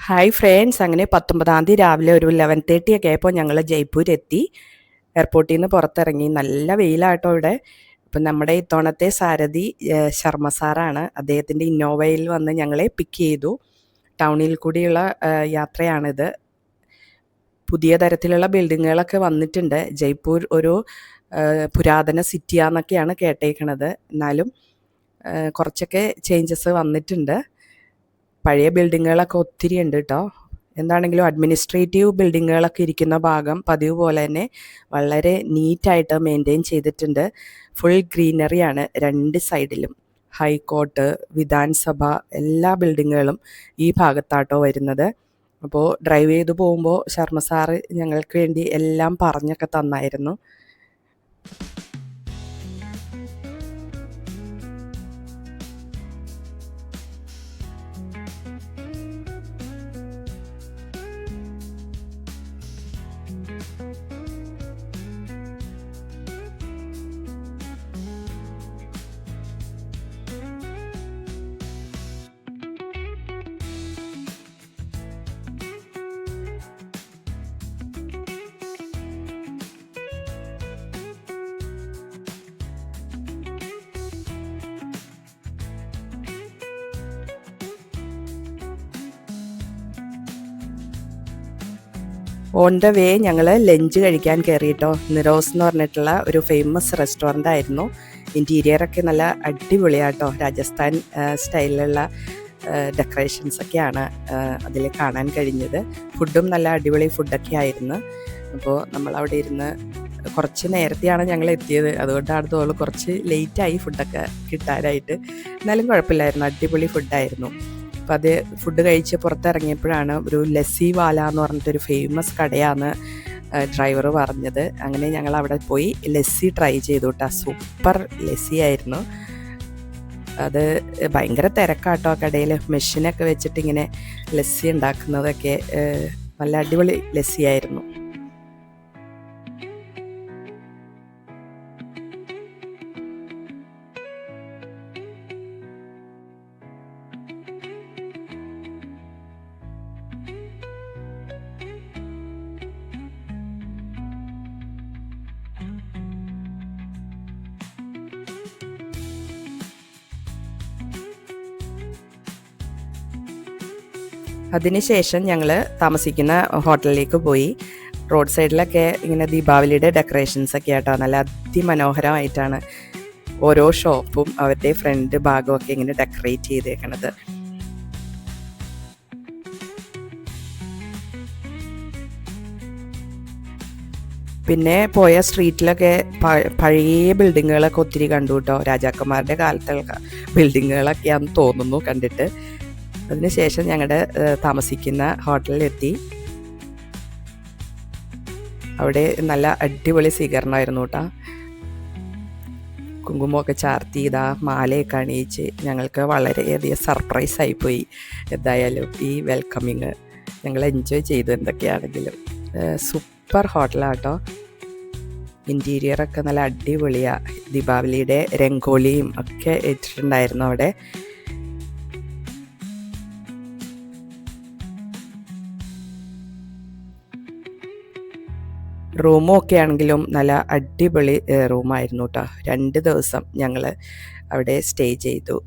Hi friends, അങ്ങനെ 19-ാം തീയതി രാവിലെ ഒരു 11:30 ഒക്കെ ആയപ്പോൾ ഞങ്ങൾ ജയ്പൂർ എത്തി. എയർപോർട്ടിൽ നിന്ന് പുറത്തിറങ്ങി. നല്ല വെയിലാട്ടോ ഇവിടെ. അപ്പം നമ്മുടെ ഇത്തവണത്തെ സാരഥി ശർമ്മ സാറാണ്. അദ്ദേഹത്തിൻ്റെ ഇന്നോവയിൽ വന്ന് ഞങ്ങളെ പിക്ക് ചെയ്തു. ടൗണിൽ കൂടിയുള്ള യാത്രയാണിത്. പുതിയ തരത്തിലുള്ള ബിൽഡിങ്ങുകളൊക്കെ വന്നിട്ടുണ്ട്. ജയ്പൂർ ഒരു പുരാതന സിറ്റിയാന്നൊക്കെയാണ് കേട്ടേക്കണത്. എന്നാലും കുറച്ചൊക്കെ ചേഞ്ചസ് വന്നിട്ടുണ്ട്. പഴയ ബിൽഡിങ്ങുകളൊക്കെ ഒത്തിരി ഉണ്ട് കേട്ടോ. എന്താണെങ്കിലും അഡ്മിനിസ്ട്രേറ്റീവ് ബിൽഡിങ്ങുകളൊക്കെ ഇരിക്കുന്ന ഭാഗം പതിവ് പോലെ തന്നെ വളരെ നീറ്റായിട്ട് മെയിൻറ്റെയിൻ ചെയ്തിട്ടുണ്ട്. ഫുൾ ഗ്രീനറിയാണ് രണ്ട് സൈഡിലും. ഹൈക്കോർട്ട്, വിധാൻസഭ എല്ലാ ബിൽഡിങ്ങുകളും ഈ ഭാഗത്താട്ടോ വരുന്നത്. അപ്പോൾ ഡ്രൈവ് ചെയ്ത് പോകുമ്പോൾ ശർമ്മ സാറ് ഞങ്ങൾക്ക് വേണ്ടി എല്ലാം പറഞ്ഞൊക്കെ തന്നായിരുന്നു. ഓൺ ദ വേ ഞങ്ങൾ ലഞ്ച് കഴിക്കാൻ കയറിയിട്ടോ. നിറോസ് എന്ന് പറഞ്ഞിട്ടുള്ള ഒരു ഫേമസ് റെസ്റ്റോറൻ്റ് ആയിരുന്നു. ഇൻറ്റീരിയറൊക്കെ നല്ല അടിപൊളിയാട്ടോ. രാജസ്ഥാൻ സ്റ്റൈലിലുള്ള ഡെക്കറേഷൻസൊക്കെയാണ് അതിൽ കാണാൻ കഴിഞ്ഞത്. ഫുഡും നല്ല അടിപൊളി ഫുഡൊക്കെ ആയിരുന്നു. അപ്പോൾ നമ്മളവിടെ ഇരുന്ന് കുറച്ച് നേരത്തെയാണ് ഞങ്ങൾ എത്തിയത്. അതുകൊണ്ടാണ് തോന്നുന്നു കുറച്ച് ലേറ്റായി ഫുഡൊക്കെ കിട്ടാനായിട്ട്. എന്നാലും കുഴപ്പമില്ലായിരുന്നു, അടിപൊളി ഫുഡായിരുന്നു. അപ്പോൾ അത് ഫുഡ് കഴിച്ച് പുറത്തിറങ്ങിയപ്പോഴാണ് ഒരു ലസ്സി വാല എന്ന് പറഞ്ഞിട്ടൊരു ഫേമസ് കടയാണ് ഡ്രൈവർ പറഞ്ഞത്. അങ്ങനെ ഞങ്ങൾ അവിടെ പോയി ലസ്സി ട്രൈ ചെയ്തു കേട്ടോ. സൂപ്പർ ലസ്സി ആയിരുന്നു. അത് ഭയങ്കര തിരക്കാട്ടോ കടയിൽ. മെഷീനൊക്കെ വെച്ചിട്ട് ഇങ്ങനെ ലസ്സി ഉണ്ടാക്കുന്നതൊക്കെ നല്ല അടിപൊളി ലസ്സി ആയിരുന്നു. അതിനുശേഷം ഞങ്ങൾ താമസിക്കുന്ന ഹോട്ടലിലേക്ക് പോയി. റോഡ് സൈഡിലൊക്കെ ഇങ്ങനെ ദീപാവലിയുടെ ഡെക്കറേഷൻസൊക്കെ ആയിട്ടോ. നല്ല അതിമനോഹരമായിട്ടാണ് ഓരോ ഷോപ്പും അവരുടെ ഫ്രണ്ട് ഭാഗമൊക്കെ ഇങ്ങനെ ഡെക്കറേറ്റ് ചെയ്തേക്കണത്. പിന്നെ പോയ സ്ട്രീറ്റിലൊക്കെ പഴയ ബിൽഡിങ്ങുകളൊക്കെ ഒത്തിരി കണ്ടു കേട്ടോ. രാജാക്കന്മാരുടെ കാലത്തുള്ള ബിൽഡിങ്ങുകളൊക്കെയാണെന്ന് തോന്നുന്നു കണ്ടിട്ട്. അതിനുശേഷം ഞങ്ങളുടെ താമസിക്കുന്ന ഹോട്ടലിലെത്തി. അവിടെ നല്ല അടിപൊളി സ്വീകരണമായിരുന്നു കേട്ടോ. കുങ്കുമമൊക്കെ ചാർത്തി മാലയൊക്കെ അണിയിച്ച് ഞങ്ങൾക്ക് വളരെയധികം സർപ്രൈസായിപ്പോയി. എന്തായാലും ഈ വെൽക്കമിങ് ഞങ്ങൾ എൻജോയ് ചെയ്തു. എന്തൊക്കെയാണെങ്കിലും സൂപ്പർ ഹോട്ടലാട്ടോ. ഇൻറ്റീരിയറൊക്കെ നല്ല അടിപൊളിയാണ്. ദീപാവലിയുടെ രംഗോളിയും ഒക്കെ ഇട്ടിട്ടുണ്ടായിരുന്നു അവിടെ. റൂമും ഒക്കെ ആണെങ്കിലും നല്ല അടിപൊളി റൂമായിരുന്നു കേട്ടോ. 2 ദിവസം ഞങ്ങൾ അവിടെ സ്റ്റേ ചെയ്തു.